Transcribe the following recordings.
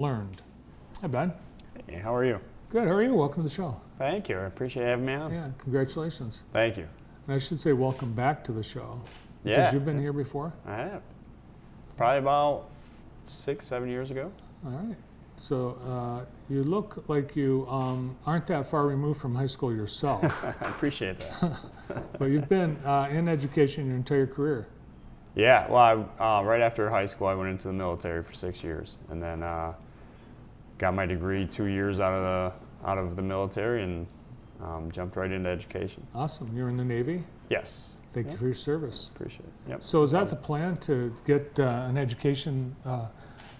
learned. Hi, Ben. Hey, how are you? Good. How are you? Welcome to the show. Thank you. I appreciate having me on. Yeah, congratulations. Thank you. And I should say welcome back to the show. Because Yeah. you've been here before? I have. Probably about 6-7 years ago. All right. So you look like you aren't that far removed from high school yourself. I appreciate that. But you've been in education your entire career. Yeah. Well, right after high school, I went into the military for 6 years, and then got my degree 2 years out of the military, and jumped right into education. Awesome. You're in the Navy? Yes. Thank you for your service. Appreciate it. Yep. So is that the plan, to get an education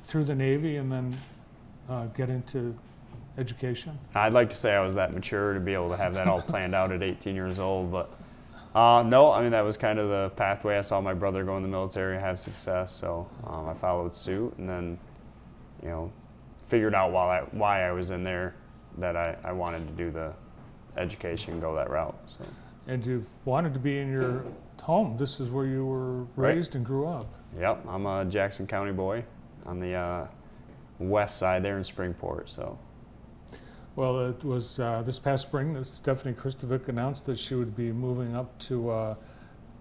through the Navy and then get into education? I'd like to say I was that mature to be able to have that all planned out at 18 years old, but no, I mean, that was kind of the pathway. I saw my brother go in the military and have success, so I followed suit, and then, figured out why I was in there that I wanted to do the education and go that route. So. And you've wanted to be in your home. This is where you were raised and grew up. Yep, I'm a Jackson County boy on the west side there in Springport. So. Well, it was this past spring that Stephanie Christovic announced that she would be moving up to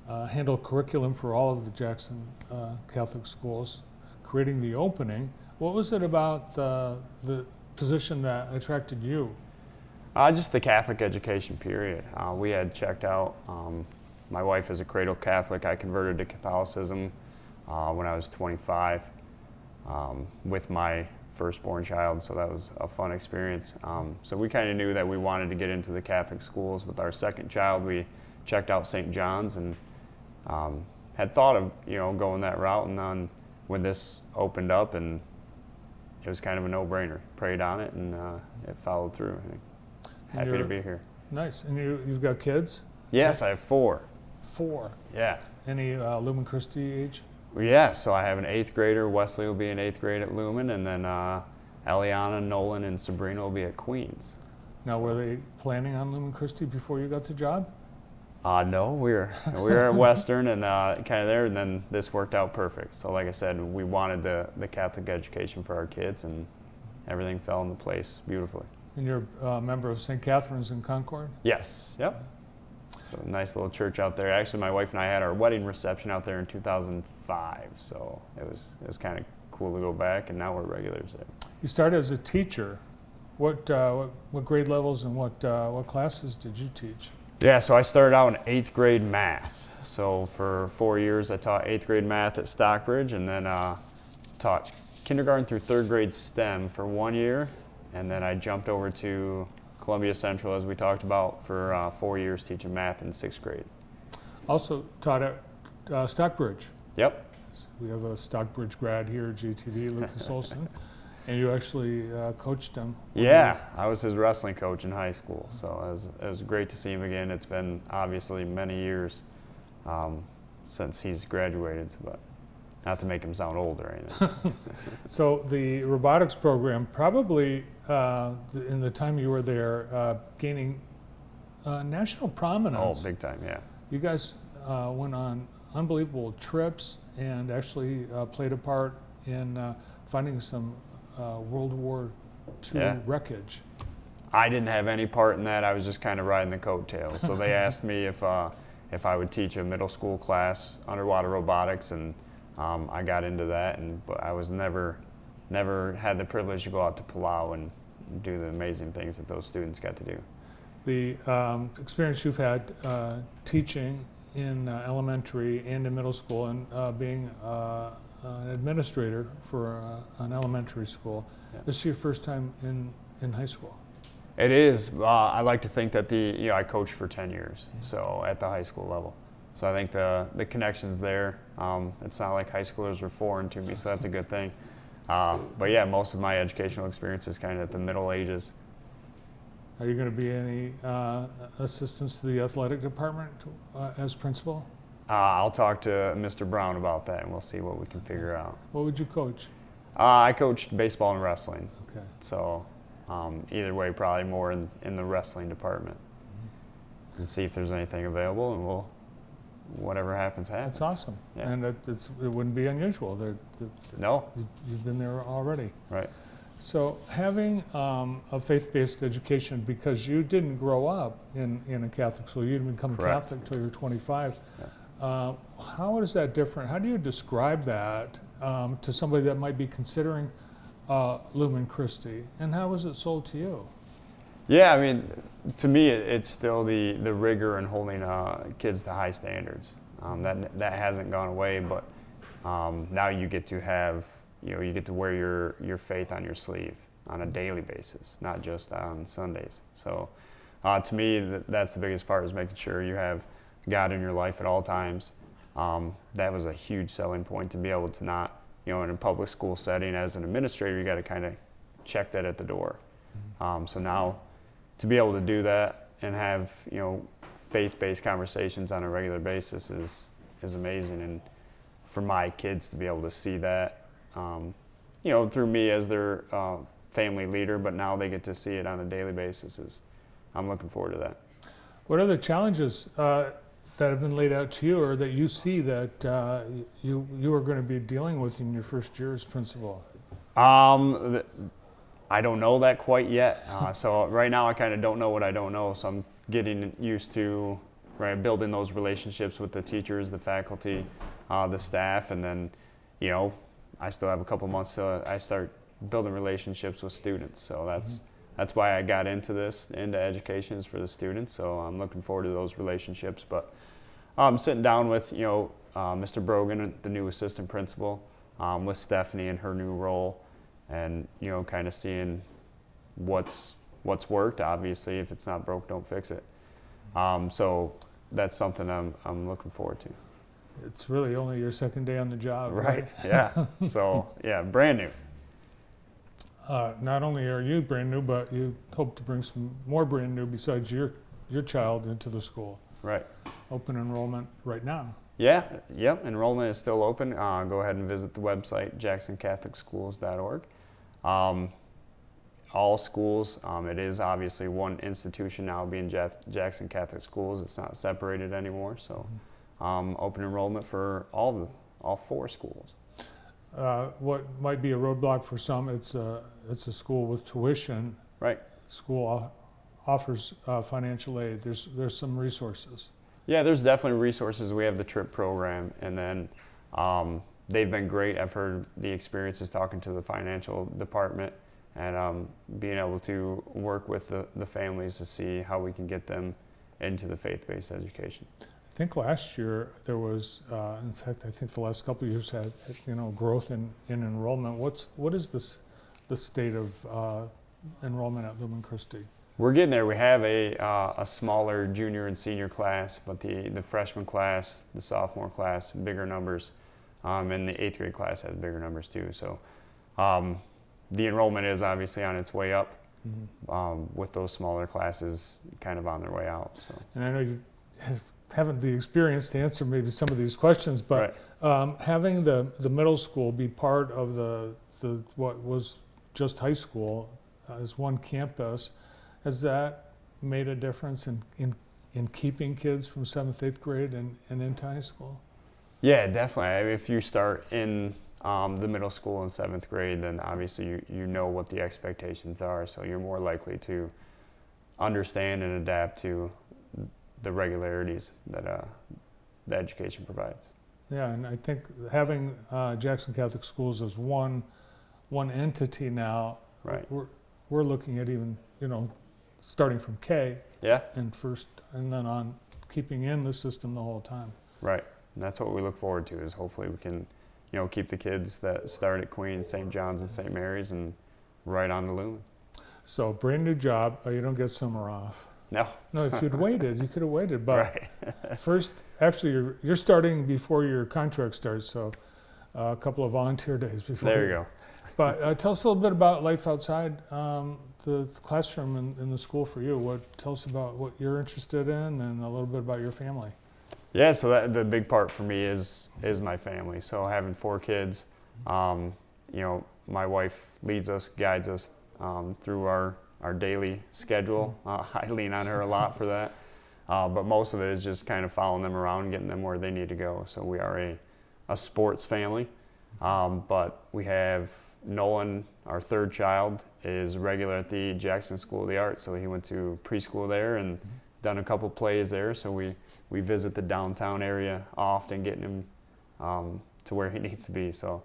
handle curriculum for all of the Jackson Catholic schools, creating the opening. What was it about the position that attracted you? Just the Catholic education period. We had checked out, my wife is a cradle Catholic. I converted to Catholicism when I was 25 with my firstborn child, so that was a fun experience. So we kind of knew that we wanted to get into the Catholic schools. With our second child, we checked out St. John's and had thought of going that route, and then when this opened up, and it was kind of a no-brainer. Prayed on it, and it followed through. Happy to be here. Nice. And you've got kids? Yes, I have 4. 4? Yeah. Any Lumen Christi age? Yeah, so I have an 8th grader. Wesley will be in 8th grade at Lumen, and then Eliana, Nolan, and Sabrina will be at Queens. Now, were they planning on Lumen Christi before you got the job? No, we were at Western and kind of there, and then this worked out perfect. So like I said, we wanted the Catholic education for our kids, and everything fell into place beautifully. And you're a member of St. Catherine's in Concord? Yes, yep. So a nice little church out there. Actually, my wife and I had our wedding reception out there in 2005, so it was kind of cool to go back, and now we're regulars there. You started as a teacher. What grade levels and what classes did you teach? Yeah, so I started out in 8th grade math. So for 4 years, I taught 8th grade math at Stockbridge, and then taught kindergarten through 3rd grade STEM for 1 year, and then I jumped over to Columbia Central, as we talked about, for 4 years teaching math in 6th grade. Also taught at Stockbridge. Yep. We have a Stockbridge grad here at JTV, Lucas Olson, and you actually coached him. Yeah, I was his wrestling coach in high school, so it was great to see him again. It's been obviously many years since he's graduated, but not to make him sound old or anything. So the robotics program, probably in the time you were there, gaining national prominence. Oh, big time, yeah. You guys went on unbelievable trips and actually played a part in finding some World War II wreckage. I didn't have any part in that. I was just kind of riding the coattails. So they asked me if I would teach a middle school class, underwater robotics, and I got into that. But I was never had the privilege to go out to Palau and do the amazing things that those students got to do. The experience you've had teaching in elementary and in middle school, and being an administrator for an elementary school. Yeah. This is your first time in high school. It is. I like to think that I coached for 10 years, so at the high school level. So I think the connection's there. It's not like high schoolers were foreign to me, so that's a good thing. But yeah, most of my educational experience is kind of at the middle ages. Are you going to be any assistance to the athletic department as principal? I'll talk to Mr. Brown about that, and we'll see what we can figure out. What would you coach? I coached baseball and wrestling. Okay. So either way, probably more in the wrestling department. And see if there's anything available, and we'll whatever happens, happens. That's awesome. Yeah. And it wouldn't be unusual. No. You've been there already. Right. So having a faith-based education, because you didn't grow up in a Catholic school, you didn't become Correct. Catholic until you were 25. Yeah. How is that different? How do you describe that to somebody that might be considering Lumen Christi? And how was it sold to you? Yeah, I mean, to me, it's still the rigor and holding kids to high standards. That hasn't gone away, but now you get to have, you get to wear your faith on your sleeve on a daily basis, not just on Sundays. So to me, that's the biggest part, is making sure you have God in your life at all times. That was a huge selling point, to be able to not, in a public school setting, as an administrator, you got to kind of check that at the door. So now, to be able to do that and have, faith-based conversations on a regular basis is amazing. And for my kids to be able to see that, through me as their family leader, but now they get to see it on a daily basis, I'm looking forward to that. What are the challenges that have been laid out to you, or that you see that you are going to be dealing with in your first year as principal? I don't know that quite yet. So right now I kind of don't know what I don't know. So I'm getting used to building those relationships with the teachers, the faculty, the staff, and then, I still have a couple months till I start building relationships with students. So that's why I got into education, is for the students. So I'm looking forward to those relationships. But I'm sitting down with, Mr. Brogan, the new assistant principal, with Stephanie in her new role, and kind of seeing what's worked. Obviously, if it's not broke, don't fix it. So that's something I'm looking forward to. It's really only your second day on the job, right? Yeah. So yeah, brand new. Not only are you brand new, but you hope to bring some more brand new besides your child into the school. Right. Open enrollment right now. Yeah. Yep. Enrollment is still open. Go ahead and visit the website, jacksoncatholicschools.org. All schools. It is obviously one institution now, being Jackson Catholic Schools. It's not separated anymore. So open enrollment for all 4 schools. What might be a roadblock for some, it's a school with tuition. Right. School offers financial aid. There's some resources. Yeah, there's definitely resources. We have the TRIP program, and then they've been great. I've heard the experiences talking to the financial department, and being able to work with the families to see how we can get them into the faith-based education. I think last year there was, in fact, I think the last couple of years had, growth in enrollment. What is the state of enrollment at Lumen Christi? We're getting there. We have a smaller junior and senior class, but the freshman class, the sophomore class, bigger numbers, and the 8th grade class has bigger numbers too. So the enrollment is obviously on its way up, with those smaller classes kind of on their way out. So. And I know you haven't the experience to answer maybe some of these questions, but having the middle school be part of the what was just high school as one campus, has that made a difference in keeping kids from 7th, 8th grade and into high school? Yeah, definitely. If you start in the middle school in 7th grade, then obviously you know what the expectations are, so you're more likely to understand and adapt to the regularities that the education provides. Yeah, and I think having Jackson Catholic Schools as one entity now, we're looking at even, starting from K and first, and then on keeping in the system the whole time. Right, and that's what we look forward to, is hopefully we can, keep the kids that start at Queens, St. John's, and St. Mary's, and right on the Lumen. So brand new job, you don't get summer off. No. No, if you'd waited, you could have waited. But first, actually, you're starting before your contract starts, so a couple of volunteer days before. There you go. But tell us a little bit about life outside the classroom in the school for you. Tell us about what you're interested in, and a little bit about your family. Yeah, so the big part for me is my family. So having 4 kids, my wife leads us, guides us through our daily schedule. I lean on her a lot for that. But most of it is just kind of following them around, getting them where they need to go. So we are a sports family, but we have Nolan, our third child, is regular at the Jackson School of the Arts, so he went to preschool there and done a couple plays there. So we visit the downtown area often, getting him to where he needs to be. So,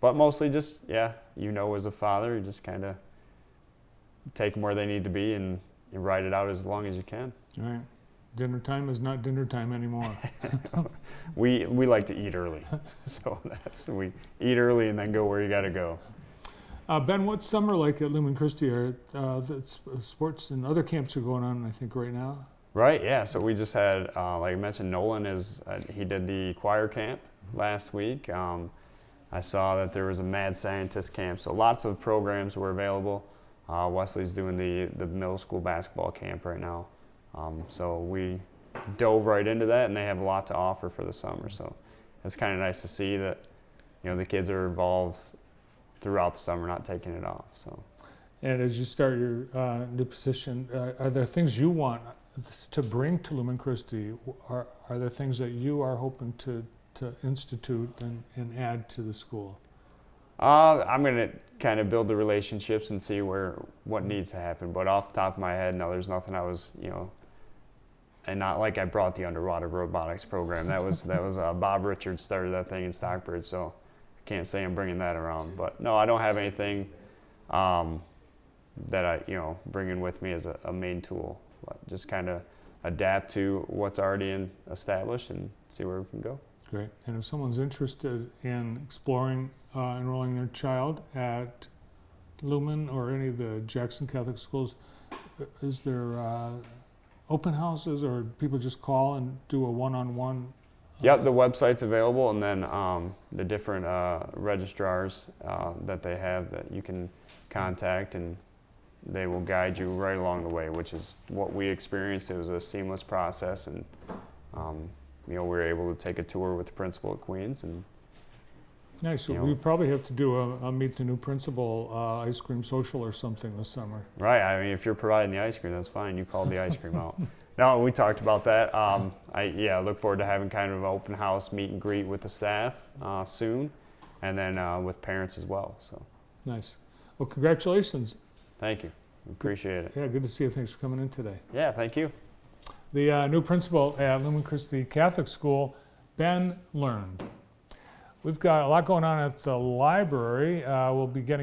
but mostly just, yeah, as a father, you just kind of take them where they need to be and you ride it out as long as you can. All right. Dinner time is not dinner time anymore. We like to eat early, so we eat early and then go where you got to go. Ben, what's summer like at Lumen Christi? Sports and other camps are going on, I think, right now. Right, yeah. So we just had, like I mentioned, Nolan he did the choir camp last week. I saw that there was a mad scientist camp, so lots of programs were available. Wesley's doing the middle school basketball camp right now. So we dove right into that, and they have a lot to offer for the summer. So it's kind of nice to see that, the kids are involved throughout the summer, not taking it off. So. And as you start your new position, are there things you want to bring to Lumen Christi? Are there things that you are hoping to institute and add to the school? I'm going to kind of build the relationships and see what needs to happen. But off the top of my head, no, there's nothing I was, and not like I brought the underwater robotics program. That was Bob Richards started that thing in Stockbridge, so I can't say I'm bringing that around. But no, I don't have anything that I bring in with me as a main tool. But just kind of adapt to what's already established and see where we can go. Great. And if someone's interested in exploring enrolling their child at Lumen or any of the Jackson Catholic schools, is there open houses, or people just call and do a one-on-one? Yep, the website's available, and then the different registrars that they have that you can contact, and they will guide you right along the way, which is what we experienced. It was a seamless process, and we were able to take a tour with the principal at Queens. And nice. So we probably have to do a meet the new principal ice cream social or something this summer. Right. I mean, if you're providing the ice cream, that's fine. You called the ice cream out. No, we talked about that. I look forward to having kind of an open house meet and greet with the staff soon, and then with parents as well. So nice. Well, congratulations. Thank you. Appreciate it. Yeah, good to see you. Thanks for coming in today. Yeah, thank you. The new principal at Lumen Christi Catholic School, Ben Learned. We've got a lot going on at the library. We'll be getting